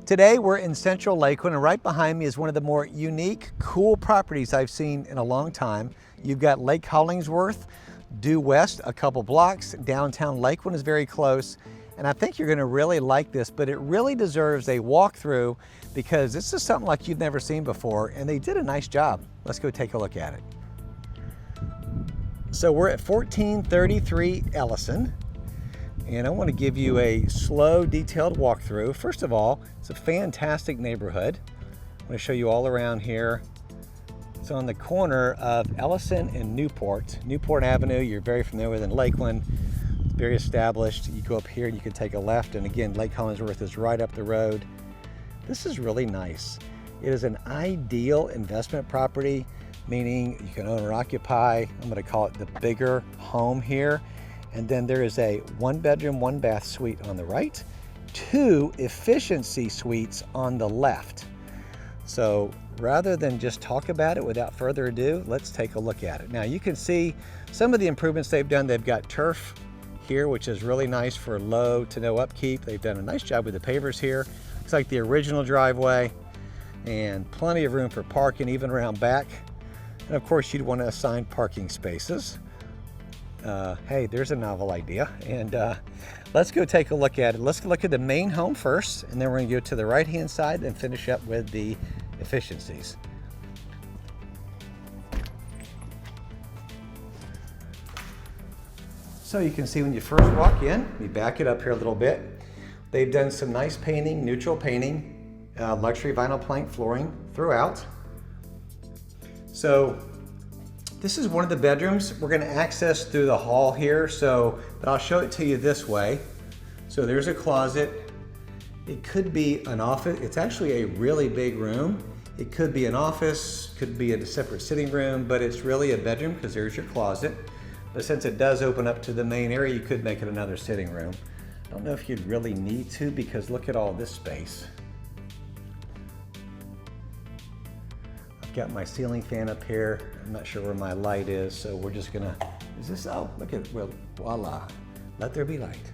Today we're in central Lakeland, and right behind me is one of the more unique, cool properties I've seen in a long time. You've got Lake Hollingsworth due west a couple blocks. Downtown Lakeland is very close, and I think you're going to really like this, but it really deserves a walkthrough because this is something like you've never seen before, and they did a nice job. Let's go take a look at it. So we're at 1433 Ellison. And I want to give you a slow, detailed walkthrough. First of all, it's a fantastic neighborhood. I'm going to show you all around here. It's on the corner of Ellison and Newport. Newport Avenue, you're very familiar with in Lakeland. It's very established. You go up here and you can take a left. And again, Lake Hollingsworth is right up the road. This is really nice. It is an ideal investment property, meaning you can own or occupy. I'm going to call it the bigger home here. And then there is a 1-bedroom, 1-bath suite on the right, 2 efficiency suites on the left. So rather than just talk about it without further ado, let's take a look at it. Now you can see some of the improvements they've done. They've got turf here, which is really nice for low to no upkeep. They've done a nice job with the pavers here. Looks like the original driveway, and plenty of room for parking even around back. And of course you'd want to assign parking spaces. Hey, there's a novel idea. And let's go take a look at it. Let's look at the main home first, and then we're going to go to the right-hand side and finish up with the efficiencies. So you can see when you first walk in, let me back it up here a little bit. They've done some nice painting, neutral painting, luxury vinyl plank flooring throughout. So this is one of the bedrooms. We're going to access through the hall here, but I'll show it to you this way. So there's a closet. It could be an office. It's actually a really big room. It could be an office, could be a separate sitting room, but it's really a bedroom because there's your closet. But since it does open up to the main area, you could make it another sitting room. I don't know if you'd really need to, because look at all this space. Got my ceiling fan up here. I'm not sure where my light is, so we're just gonna, oh, look at, well, voila, let there be light.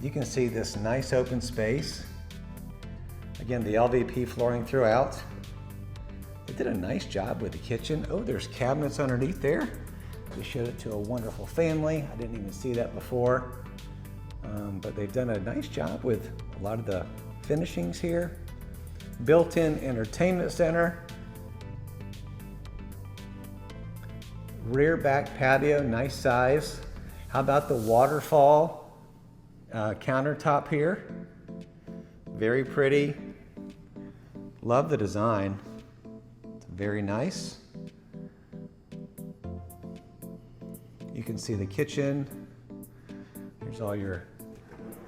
You can see this nice open space. Again, the LVP flooring throughout. They did a nice job with the kitchen. Oh, there's cabinets underneath there. We showed it to a wonderful family. I didn't even see that before. But they've done a nice job with a lot of the finishings here. Built-in entertainment center. Rear back patio, nice size. How about the waterfall countertop here? Very pretty. Love the design. It's very nice. You can see the kitchen. Here's all your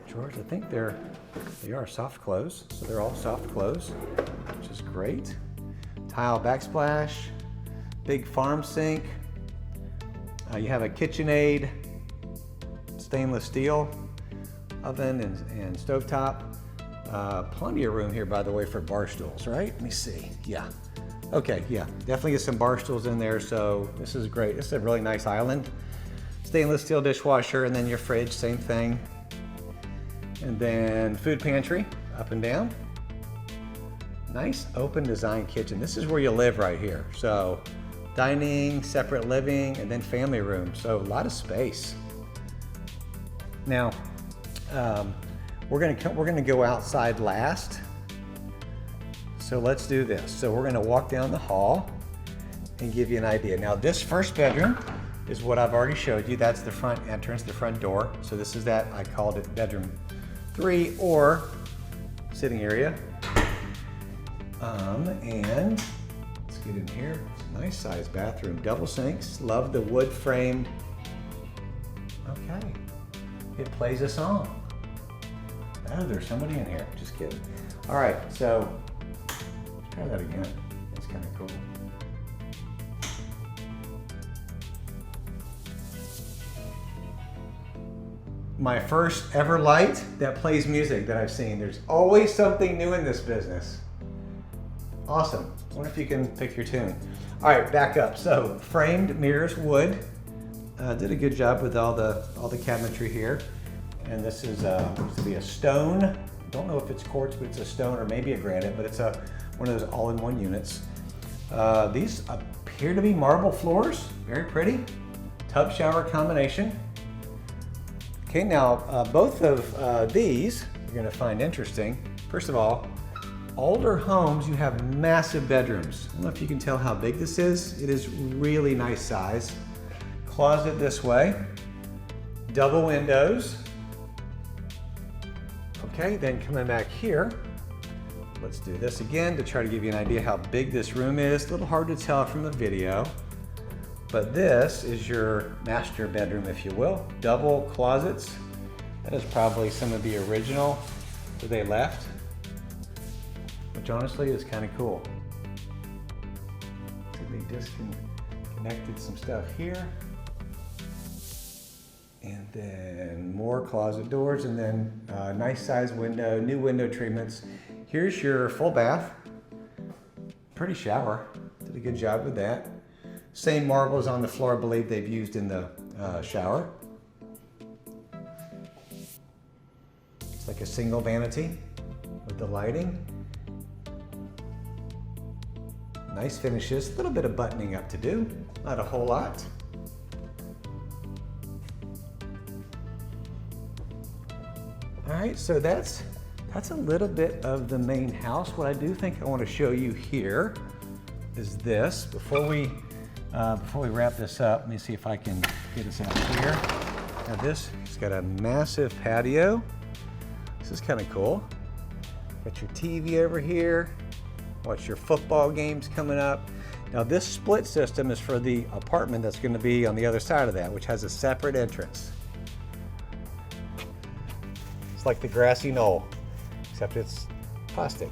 drawers. I think they are soft close, so they're all soft close, which is great. Tile backsplash, big farm sink. You have a KitchenAid, stainless steel oven and stovetop. Plenty of room here, by the way, for bar stools, right? Let me see. Yeah. Okay, yeah. Definitely get some bar stools in there, so this is great. This is a really nice island. Stainless steel dishwasher, and then your fridge, same thing. And then food pantry, up and down. Nice open design kitchen. This is where you live right here. So dining, separate living, and then family room. So a lot of space. Now, we're gonna go outside last. So let's do this. So we're gonna walk down the hall and give you an idea. Now this first bedroom is what I've already showed you. That's the front entrance, the front door. So this is that, I called it bedroom 3 or sitting area. And let's get in here. Nice sized bathroom, double sinks. Love the wood framed. Okay, it plays a song. Oh, there's somebody in here. Just kidding. All right, so let's try that again. That's kind of cool. My first ever light that plays music that I've seen. There's always something new in this business. Awesome. I wonder if you can pick your tune. All right, back up. So framed mirrors, wood. Did a good job with all the cabinetry here. And this is supposed to be a stone don't know if it's quartz, but it's a stone or maybe a granite, but it's one of those all-in-one units. These appear to be marble floors, very pretty. Tub shower combination. Okay, now both of these you're gonna find interesting. First of all, older homes, you have massive bedrooms. I don't know if you can tell how big this is. It is really nice size. Closet this way, double windows. Okay, then coming back here, let's do this again to try to give you an idea how big this room is. A little hard to tell from the video, but this is your master bedroom, if you will. Double closets. That is probably some of the original that they left, which honestly is kind of cool. So they disconnected some stuff here. And then more closet doors, and then nice size window, new window treatments. Here's your full bath. Pretty shower, did a good job with that. Same marbles on the floor, I believe they've used in the shower. It's like a single vanity with the lighting. Nice finishes, a little bit of buttoning up to do, not a whole lot. All right, so that's a little bit of the main house. What I do think I want to show you here is this. Before we wrap this up, let me see if I can get us out here. Now this, it's got a massive patio. This is kind of cool. Got your TV over here. Watch your football games coming up. Now this split system is for the apartment that's going to be on the other side of that, which has a separate entrance. It's like the grassy knoll, except it's plastic.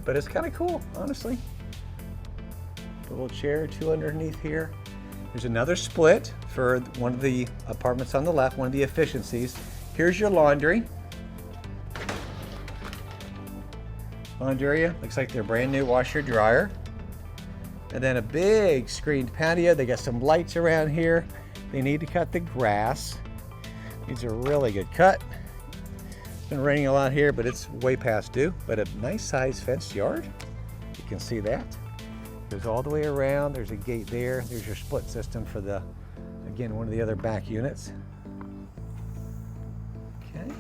But it's kind of cool, honestly. A little chair, two underneath here. There's another split for one of the apartments on the left, one of the efficiencies. Here's your laundry. Laundry area, looks like they're brand new washer dryer. And then a big screened patio. They got some lights around here. They need to cut the grass. Needs a really good cut. Been raining a lot here, but it's way past due. But a nice sized fenced yard. You can see that. Goes all the way around. There's a gate there. There's your split system for the, again, one of the other back units. Okay.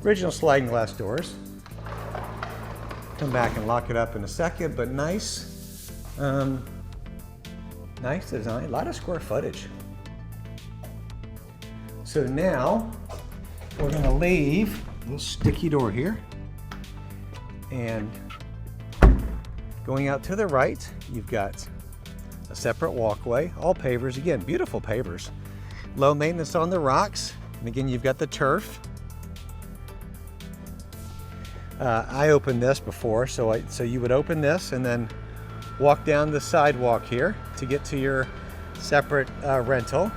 Original sliding glass doors. Come back and lock it up in a second, but nice, nice design. A lot of square footage. So now we're going to leave a little sticky door here, and going out to the right, you've got a separate walkway, all pavers. Again, beautiful pavers. Low maintenance on the rocks, and again, you've got the turf. I opened this before, so you would open this and then walk down the sidewalk here to get to your separate rental.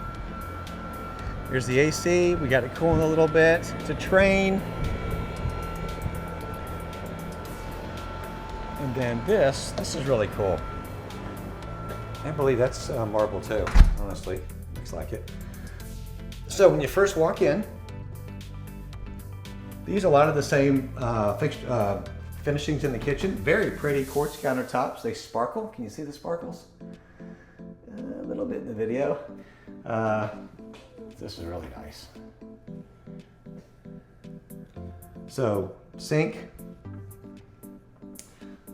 Here's the AC. We got it cooling a little bit. It's a train. And then this is really cool. I believe that's marble too, honestly. Looks like it. So when you first walk in, they use a lot of the same finishings in the kitchen. Very pretty quartz countertops. They sparkle. Can you see the sparkles? A little bit in the video. This is really nice. So, sink.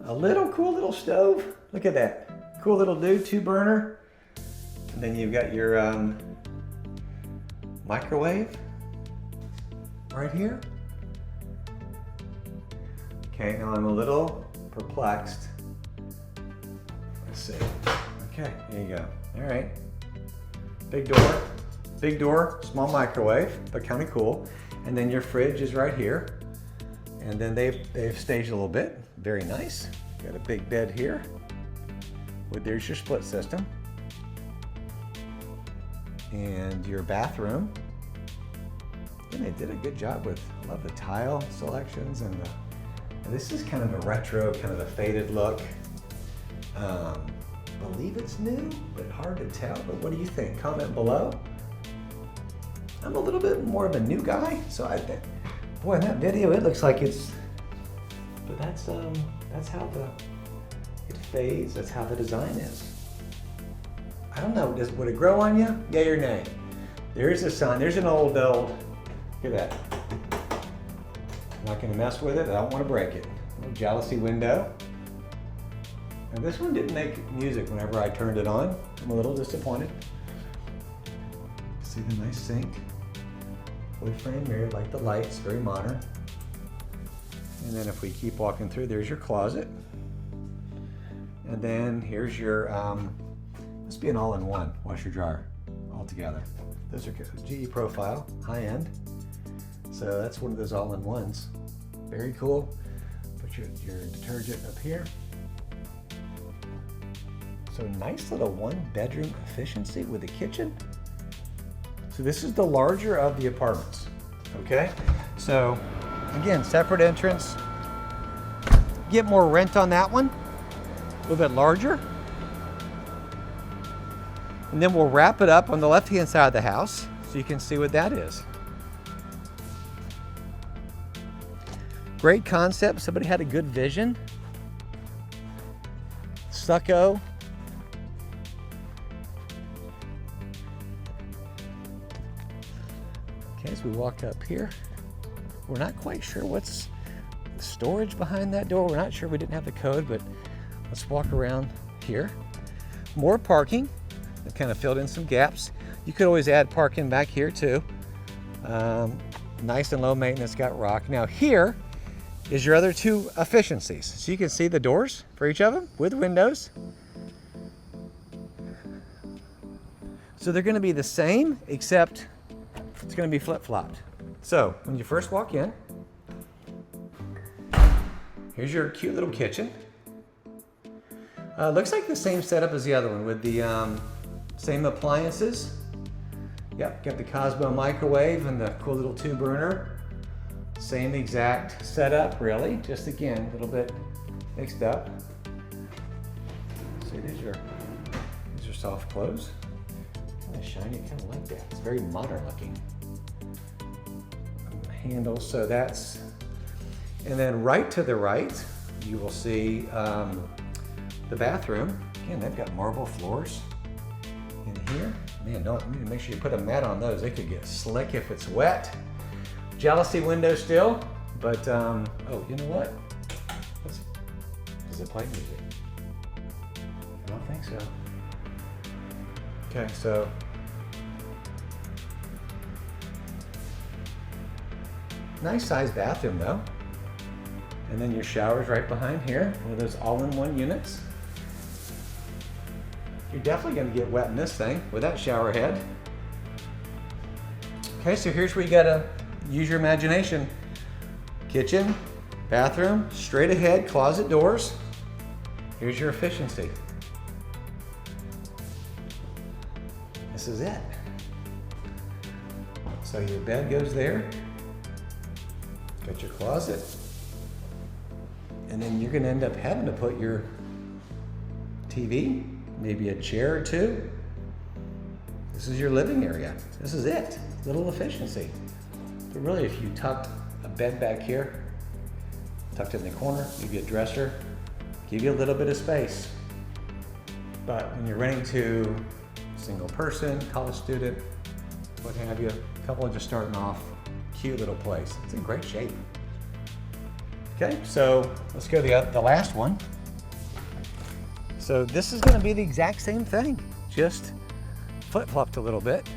A cool little stove. Look at that. Cool little dude, 2-burner. And then you've got your microwave right here. Okay, now I'm a little perplexed. Let's see. Okay, there you go. All right. Big door, small microwave, but kind of cool. And then your fridge is right here. And then they've staged a little bit. Very nice. Got a big bed here. There's your split system. And your bathroom. And they did a good job with, I love the tile selections and this is kind of a retro, kind of a faded look. Believe it's new, but hard to tell. But what do you think? Comment below. I'm a little bit more of a new guy, so boy, in that video it looks like it's, but that's how it fades. That's how the design is. I don't know. Would it grow on you? Yay or nay? There's a sign. There's an old. Look at that. I'm not going to mess with it. I don't want to break it. A little jealousy window. Now this one didn't make music whenever I turned it on. I'm a little disappointed. See the nice sink. Wood frame mirror, like the lights, very modern. And then if we keep walking through, there's your closet. And then here's your, must be an all-in-one washer dryer all together. Those are good. GE profile, high end. So that's one of those all-in-ones. Very cool. Put your detergent up here. So nice little one-bedroom efficiency with a kitchen. So this is the larger of the apartments, okay? So again, separate entrance. Get more rent on that one, a little bit larger. And then we'll wrap it up on the left-hand side of the house so you can see what that is. Great concept, somebody had a good vision. Stucco. Okay, as we walk up here, we're not quite sure what's the storage behind that door. We're not sure, we didn't have the code, but let's walk around here. More parking. I've kind of filled in some gaps. You could always add parking back here too. Nice and low maintenance, got rock. Now here is your other two efficiencies. So you can see the doors for each of them with windows. So they're gonna be the same, except it's going to be flip-flopped. So when you first walk in, here's your cute little kitchen. Looks like the same setup as the other one with the same appliances. Yep, got the Cosmo microwave and the cool little 2-burner. Same exact setup, really. Just again, a little bit mixed up. So these are soft clothes. Kind of shiny, kind of like that. It's very modern looking. Handle, so that's, and then right to the right, you will see the bathroom. Again, they've got marble floors in here. Man, don't make sure you put a mat on those. They could get slick if it's wet. Jealousy window still, but oh, you know what? Does it play music? I don't think so. Okay, so nice sized bathroom though. And then your shower's right behind here, one of those all-in-one units. You're definitely gonna get wet in this thing with that shower head. Okay, so here's where you gotta use your imagination. Kitchen, bathroom, straight ahead, closet doors. Here's your efficiency. This is it. So your bed goes there. Got your closet. And then you're gonna end up having to put your TV, maybe a chair or two. This is your living area. This is it. Little efficiency. But really, if you tucked a bed back here, tucked it in the corner, maybe a dresser, give you a little bit of space. But when you're renting to a single person, college student, what have you, a couple just starting off, cute little place. It's in great shape. Okay, so let's go to the last one. So this is gonna be the exact same thing, just flip-flopped a little bit.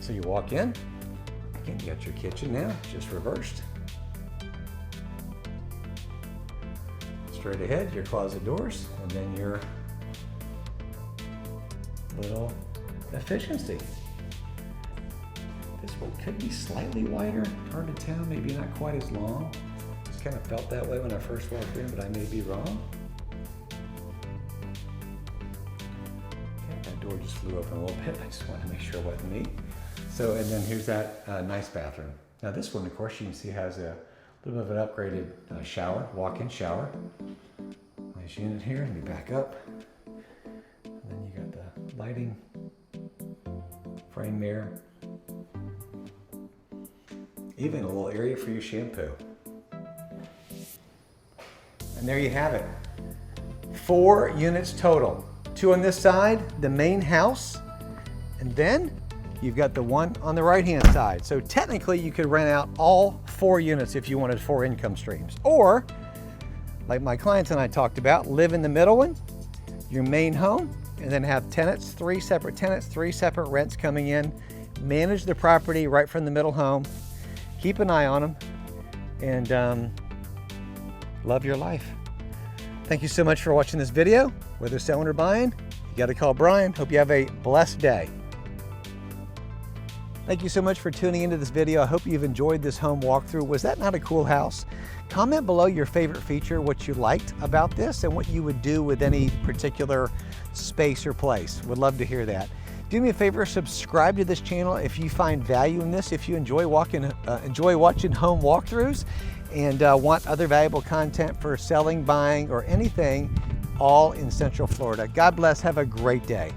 So you walk in, again, you got your kitchen now, just reversed. Straight ahead, your closet doors, and then your little efficiency. This one could be slightly wider, hard to tell, maybe not quite as long. Just kind of felt that way when I first walked in, but I may be wrong. Okay, that door just flew open a little bit. I just wanted to make sure it wasn't me. So, and then here's that nice bathroom. Now this one, of course, you can see has a little bit of an upgraded shower, walk-in shower. Nice unit here, let me back up. And then you lighting, frame mirror, even a little area for your shampoo. And there you have it. 4 units total. 2 on this side, the main house, and then you've got the one on the right-hand side. So technically you could rent out all 4 units if you wanted 4 income streams. Or, like my clients and I talked about, live in the middle one, your main home, and then have tenants, 3 separate tenants, 3 separate rents coming in, manage the property right from the middle home, keep an eye on them, and love your life. Thank you so much for watching this video. Whether selling or buying, you got to call Brian. Hope you have a blessed day. Thank you so much for tuning into this video. I hope you've enjoyed this home walkthrough. Was that not a cool house? Comment below your favorite feature, what you liked about this, and what you would do with any particular space or place. Would love to hear that. Do me a favor, subscribe to this channel if you find value in this, if you enjoy watching home walkthroughs and want other valuable content for selling, buying, or anything, all in Central Florida. God bless. Have a great day.